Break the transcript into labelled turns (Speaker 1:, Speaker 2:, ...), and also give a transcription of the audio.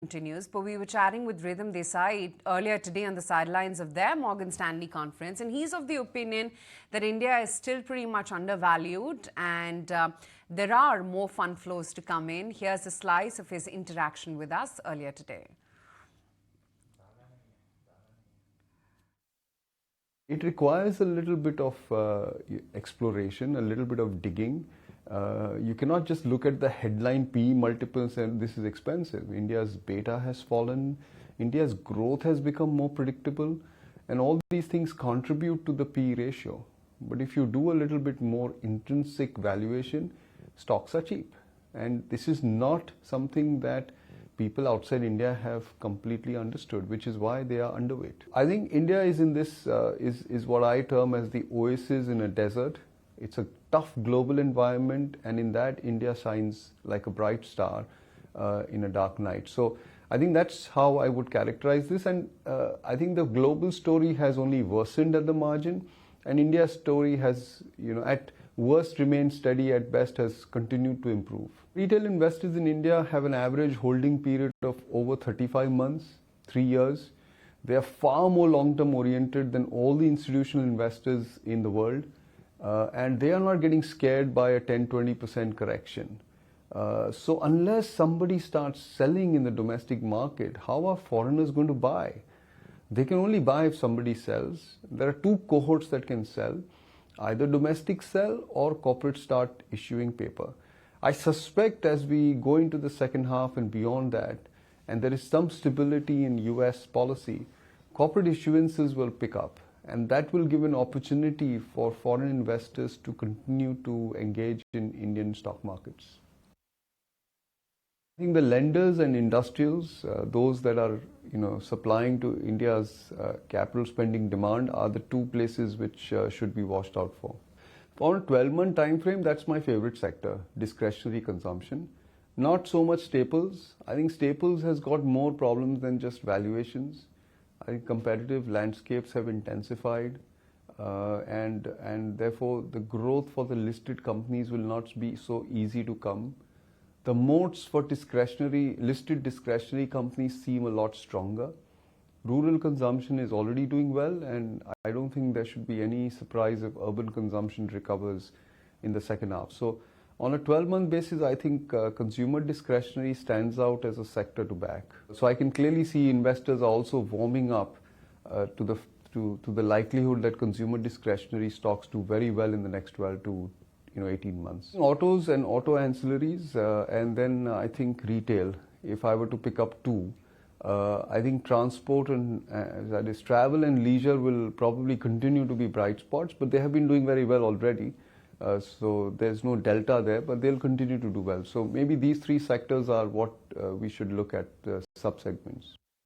Speaker 1: Continues, but we were chatting with Ridham Desai earlier today on the sidelines of their Morgan Stanley conference, and he's of the opinion that India is still pretty much undervalued and there are more fund flows to come in. Here's a slice of his interaction with us earlier today.
Speaker 2: It requires a little bit of exploration, a little bit of digging. You cannot just look at the headline PE multiples and this is expensive. India's beta has fallen, India's growth has become more predictable, and all these things contribute to the PE ratio. But if you do a little bit more intrinsic valuation, stocks are cheap. And this is not something that people outside India have completely understood, which is why they are underweight. I think India is in this, is what I term as the oasis in a desert. It's a tough global environment, and in that India shines like a bright star in a dark night. So I think that's how I would characterize this, and I think the global story has only worsened at the margin, and India's story has, at worst remained steady, at best has continued to improve. Retail investors in India have an average holding period of over 35 months, 3 years. They are far more long-term oriented than all the institutional investors in the world. And they are not getting scared by a 10-20% correction. So unless somebody starts selling in the domestic market, how are foreigners going to buy? They can only buy if somebody sells. There are two cohorts that can sell, either domestic sell or corporate start issuing paper. I suspect as we go into the second half and beyond that, and there is some stability in US policy, corporate issuances will pick up. And that will give an opportunity for foreign investors to continue to engage in Indian stock markets. I think the lenders and industrials, those that are supplying to India's capital spending demand, are the two places which should be watched out for. On a 12-month time frame, that's my favorite sector, discretionary consumption. Not so much staples. I think staples has got more problems than just valuations. I think competitive landscapes have intensified, and therefore the growth for the listed companies will not be so easy to come. The moats for listed discretionary companies seem a lot stronger. Rural consumption is already doing well, and I don't think there should be any surprise if urban consumption recovers in the second half. So on a 12-month basis, I think consumer discretionary stands out as a sector to back. So I can clearly see investors are also warming up to the likelihood that consumer discretionary stocks do very well in the next 12 to 18 months. Autos and auto ancillaries, and then I think retail. If I were to pick up two, I think transport and that is travel and leisure will probably continue to be bright spots, but they have been doing very well already. So there's no delta there, but they'll continue to do well. So maybe these three sectors are what we should look at, sub-segments.